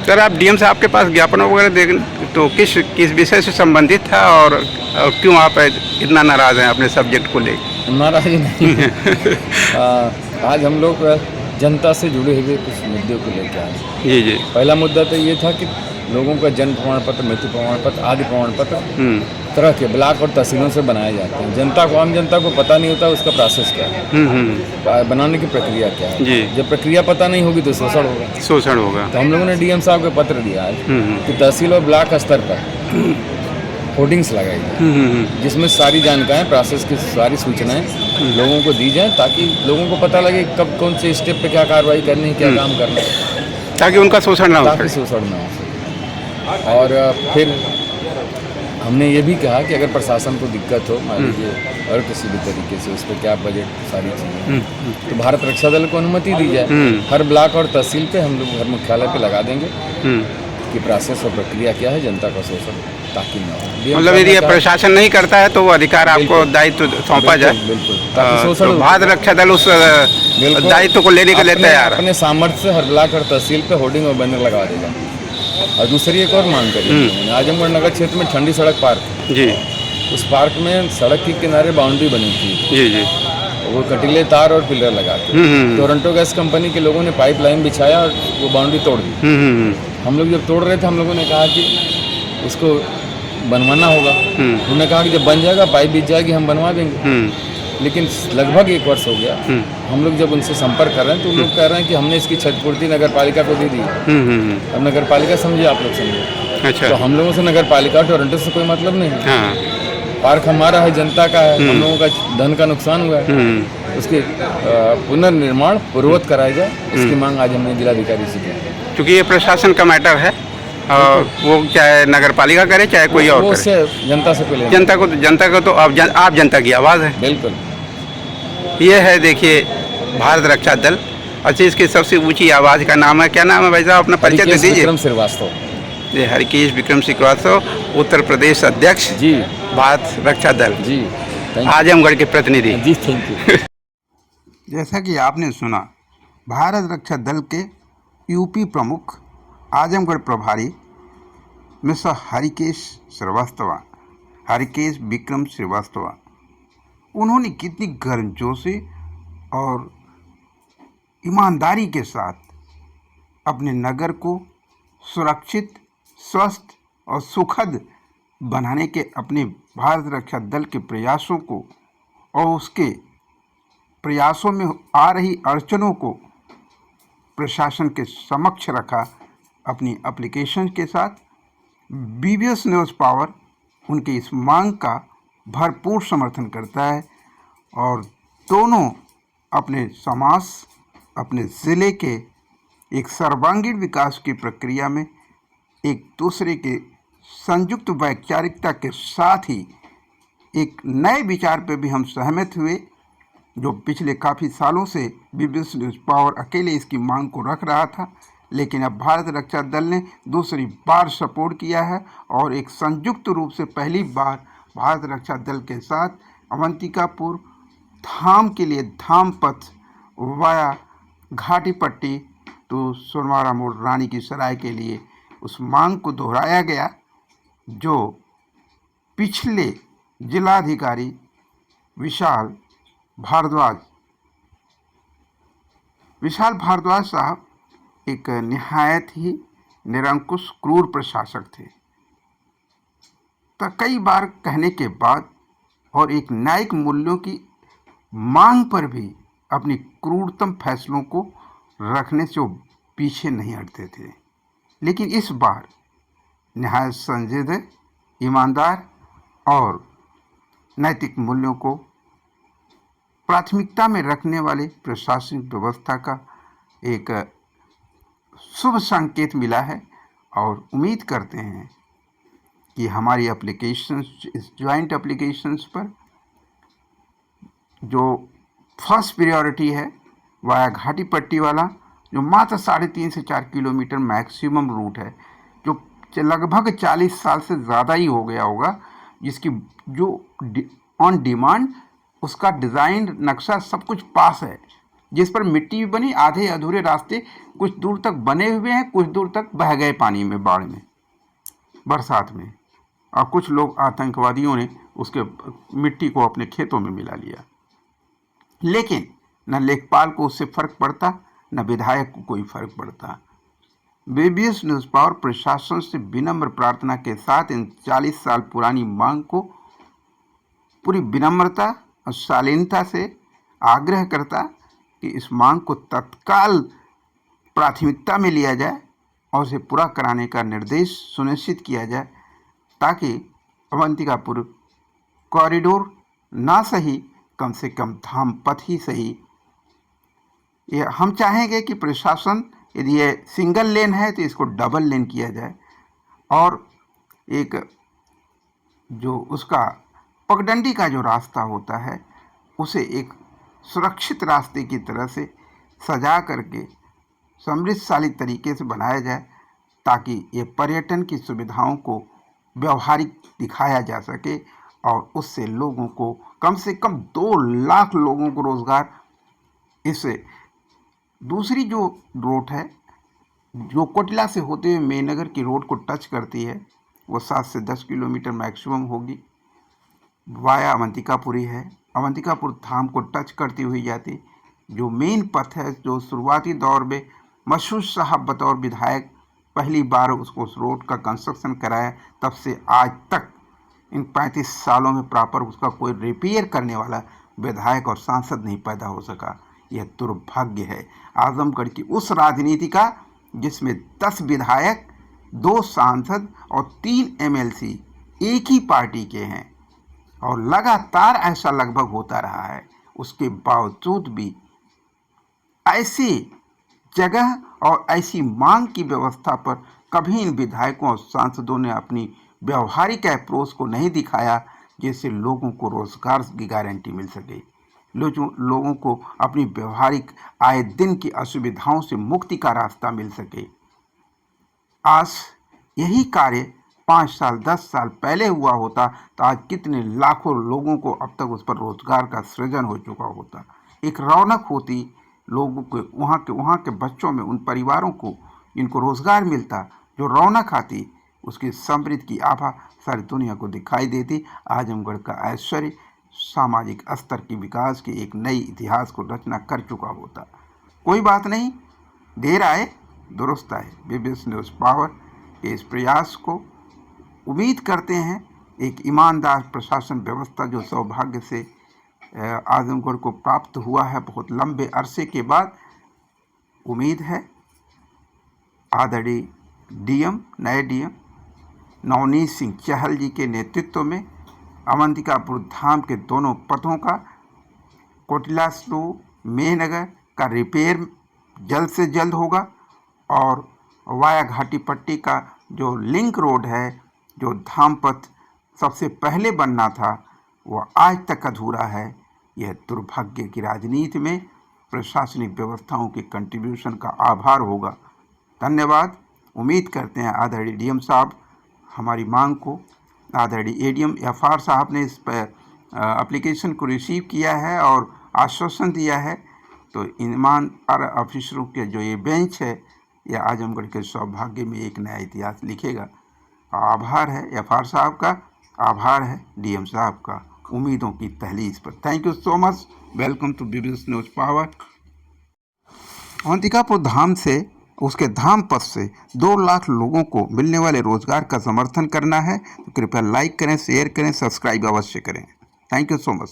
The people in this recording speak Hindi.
सर आप डीएम साहब के पास ज्ञापन वगैरह देख तो किस किस विषय से संबंधित था और क्यों आप इतना नाराज़ हैं अपने सब्जेक्ट को लेकर? नाराज़ी नहीं है। आज हम लोग जनता से जुड़े हुए कुछ मुद्दे को लेकर आए। जी जी। पहला मुद्दा तो ये था कि लोगों का जन्म प्रमाण पत्र, मृत्यु प्रमाण पत्र आदि प्रमाण पत्र तरह के ब्लॉक और तहसीलों से बनाए जाते हैं। जनता को, आम जनता को पता नहीं होता उसका प्रोसेस क्या है, बनाने की प्रक्रिया क्या है। जी। जब प्रक्रिया पता नहीं होगी तो शोषण होगा। शोषण होगा। तो हम लोगों ने डीएम साहब को पत्र दिया आज कि तहसील और ब्लॉक स्तर पर होर्डिंग्स लगाई जाए, जिसमें सारी जानकारियाँ, प्रोसेस की सारी सूचनाएं लोगों को दी जाएं, ताकि लोगों को पता लगे कब कौन से स्टेप पे क्या कार्रवाई करनी है, क्या काम करना है, ताकि उनका शोषण ना हो। ताकि शोषण ना हो। और फिर हमने ये भी कहा कि अगर प्रशासन को दिक्कत हो, मान लीजिए और किसी भी तरीके से, उस पर क्या बजट, सारी चीज़ें, तो भारत रक्षा दल को अनुमति दी जाए। हर ब्लॉक और तहसील पे हम लोग हर मुख्यालय पे लगा देंगे कि प्रोसेस और प्रक्रिया क्या है, जनता का शोषण ताकि न हो। मतलब यदि प्रशासन नहीं करता है तो वो अधिकार आपको दायित्व सौंपा जाए। बिल्कुल, ताकि शोषण। तो भारत रक्षा दल उस दायित्व को लेने के लिए तैयार है। अपने सामर्थ्य से हर ब्लॉक और तहसील पे होर्डिंग और बैनर लगा देगा। और दूसरी एक और मांग करी आजमगढ़ नगर क्षेत्र में ठंडी सड़क पार्क जी, उस पार्क में सड़क के किनारे बाउंड्री बनी थी जी जी, वो कटीले तार और पिलर लगा के टोरंटो गैस कंपनी के लोगों ने पाइपलाइन बिछाया और वो बाउंड्री तोड़ दी। हम लोग जब तोड़ रहे थे हम लोगों ने कहा कि उसको बनवाना होगा। उन्होंने कहा कि जब बन जाएगा, पाइप बिछ जाएगी, हम बनवा देंगे। लेकिन लगभग 1 वर्ष हो गया। हम लोग जब उनसे संपर्क कर रहे हैं तो लोग कह रहे हैं कि हमने इसकी क्षतिपूर्ति नगर पालिका को दे दी। अब नगर पालिका समझे, आप लोग समझे। अच्छा। तो हम लोगों से नगर पालिका टोरंटो से कोई मतलब नहीं है। हाँ। पार्क हमारा है, जनता का है। हम लोगों का धन का नुकसान हुआ है, उसके पुनर्निर्माण पूर्ववत कराया जाए, इसकी मांग आज हमने जिलाधिकारी से की। क्योंकि ये प्रशासन का मैटर है और वो चाहे नगर पालिका करे चाहे कोई और करे, जनता से पहले जनता को तो आप जनता की आवाज़ है। बिल्कुल। ये है, देखिए, भारत रक्षा दल। अच्छा, इसकी सबसे ऊंची आवाज़ का नाम है, क्या नाम है भाई साहब, अपना परिचय दे दीजिए। विक्रम श्रीवास्तव। ये हरिकेश विक्रम श्रीवास्तव, उत्तर प्रदेश अध्यक्ष जी, भारत रक्षा दल जी, आजमगढ़ के प्रतिनिधि जी, थैंक यू। जैसा कि आपने सुना, भारत रक्षा दल के यूपी प्रमुख, आजमगढ़ प्रभारी मिस्टर हरिकेश विक्रम श्रीवास्तव, उन्होंने कितनी गर्मजोशी और ईमानदारी के साथ अपने नगर को सुरक्षित, स्वस्थ और सुखद बनाने के अपने भारत रक्षा दल के प्रयासों को और उसके प्रयासों में आ रही अड़चनों को प्रशासन के समक्ष रखा अपनी एप्लीकेशन के साथ। बीबीएस न्यूज़ पावर उनकी इस मांग का भरपूर समर्थन करता है और दोनों अपने समाज, अपने ज़िले के एक सर्वांगीण विकास की प्रक्रिया में एक दूसरे के संयुक्त वैचारिकता के साथ ही एक नए विचार पर भी हम सहमत हुए, जो पिछले काफ़ी सालों से बीबीएस न्यूज़ पावर अकेले इसकी मांग को रख रहा था, लेकिन अब भारत रक्षा दल ने दूसरी बार सपोर्ट किया है और एक संयुक्त रूप से पहली बार भारत रक्षा दल के साथ अवंतिकापुर धाम के लिए धाम पथ वाया घाटी पट्टी तो सोनवारा मोड़ रानी की सराय के लिए उस मांग को दोहराया गया, जो पिछले जिलाधिकारी विशाल भारद्वाज साहब एक निहायत ही निरंकुश क्रूर प्रशासक थे। तो कई बार कहने के बाद और एक न्यायिक मूल्यों की मांग पर भी अपनी क्रूरतम फैसलों को रखने से वो पीछे नहीं हटते थे, लेकिन इस बार निहायत संजीदा, ईमानदार और नैतिक मूल्यों को प्राथमिकता में रखने वाले प्रशासनिक व्यवस्था का एक शुभ संकेत मिला है और उम्मीद करते हैं कि हमारी एप्लीकेशंस, इस ज्वाइंट एप्लीकेशंस पर जो फर्स्ट प्रायोरिटी है वाया घाटी पट्टी वाला, जो मात्र 3.5 से 4 किलोमीटर मैक्सिमम रूट है, जो लगभग 40 साल से ज़्यादा ही हो गया होगा, जिसकी जो ऑन डिमांड उसका डिज़ाइन, नक्शा सब कुछ पास है, जिस पर मिट्टी भी बनी। आधे अधूरे रास्ते कुछ दूर तक बने हुए हैं, कुछ दूर तक बह गए पानी में, बाढ़ में, बरसात में, और कुछ लोग आतंकवादियों ने उसके मिट्टी को अपने खेतों में मिला लिया। लेकिन न लेखपाल को उससे फर्क पड़ता, न विधायक को कोई फर्क पड़ता। बीबीएस न्यूज़ पावर प्रशासन से विनम्र प्रार्थना के साथ इन 40 साल पुरानी मांग को पूरी विनम्रता और शालीनता से आग्रह करता कि इस मांग को तत्काल प्राथमिकता में लिया जाए और उसे पूरा कराने का निर्देश सुनिश्चित किया जाए, ताकि अवंतिकापुर कॉरिडोर ना सही, कम से कम धाम पथ ही सही। ये हम चाहेंगे कि प्रशासन, यदि ये सिंगल लेन है तो इसको डबल लेन किया जाए, और एक जो उसका पगडंडी का जो रास्ता होता है उसे एक सुरक्षित रास्ते की तरह से सजा करके समृद्धशाली तरीके से बनाया जाए, ताकि ये पर्यटन की सुविधाओं को व्यवहारिक दिखाया जा सके और उससे लोगों को कम से कम 2 लाख लोगों को रोजगार। इससे दूसरी जो रोड है जो कोटला से होते हुए मेनगर की रोड को टच करती है, वो 7 से 10 किलोमीटर मैक्सिमम होगी, वाया अवंतिकापुरी है। अवंतिकापुर धाम को टच करती हुई जाती। जो मेन पथ है, जो शुरुआती दौर में मशहूर साहब बतौर विधायक पहली बार उसको उस रोड का कंस्ट्रक्शन कराया, तब से आज तक इन 35 सालों में प्रॉपर उसका कोई रिपेयर करने वाला विधायक और सांसद नहीं पैदा हो सका। यह दुर्भाग्य है आजमगढ़ की उस राजनीति का, जिसमें 10 विधायक, 2 सांसद और 3 एमएलसी एक ही पार्टी के हैं, और लगातार ऐसा लगभग होता रहा है। उसके बावजूद भी ऐसी जगह और ऐसी मांग की व्यवस्था पर कभी इन विधायकों और सांसदों ने अपनी व्यवहारिक अप्रोच को नहीं दिखाया, जिससे लोगों को रोजगार की गारंटी मिल सके, लोगों को अपनी व्यवहारिक आए दिन की असुविधाओं से मुक्ति का रास्ता मिल सके। आज यही कार्य 5 साल 10 साल पहले हुआ होता तो आज कितने लाखों लोगों को अब तक उस पर रोजगार का सृजन हो चुका होता। एक रौनक होती, लोगों को वहाँ के बच्चों में, उन परिवारों को जिनको रोजगार मिलता, जो रौनक आती, उसकी समृद्धि की आभा सारी दुनिया को दिखाई देती। आजमगढ़ का ऐश्वर्य सामाजिक स्तर की विकास की एक नई इतिहास को रचना कर चुका होता। कोई बात नहीं, देर आए दुरुस्त आए। बीबीएस न्यूज़ पावर के इस प्रयास को उम्मीद करते हैं एक ईमानदार प्रशासन व्यवस्था जो सौभाग्य से आजमगढ़ को प्राप्त हुआ है बहुत लंबे अरसे के बाद। उम्मीद है आदरणीय डीएम, नए डीएम नवनीत सिंह चहल जी के नेतृत्व में अवंतिकापुर धाम के दोनों पथों का, कोटला टू मेहनगर का रिपेयर जल्द से जल्द होगा, और वाया घाटी पट्टी का जो लिंक रोड है, जो धाम पथ सबसे पहले बनना था, वो आज तक अधूरा है। यह दुर्भाग्य की राजनीति में प्रशासनिक व्यवस्थाओं के कंट्रीब्यूशन का आभार होगा। धन्यवाद। उम्मीद करते हैं आदरणीय डीएम साहब हमारी मांग को, आदरणीय एडीएम एफआर साहब ने इस पर एप्लीकेशन को रिसीव किया है और आश्वासन दिया है, तो ईमानदार ऑफिसरों के जो ये बेंच है, यह आजमगढ़ के सौभाग्य में एक नया इतिहास लिखेगा। आभार है एफआर साहब का, आभार है डीएम साहब का, उम्मीदों की तहलीज पर। Thank you so much. Welcome to BBS news power. Avantikapur Dham से, उसके धाम पथ से 2 लाख लोगों को मिलने वाले रोजगार का समर्थन करना है, तो कृपया लाइक करें, शेयर करें, सब्सक्राइब अवश्य करें। Thank you so much.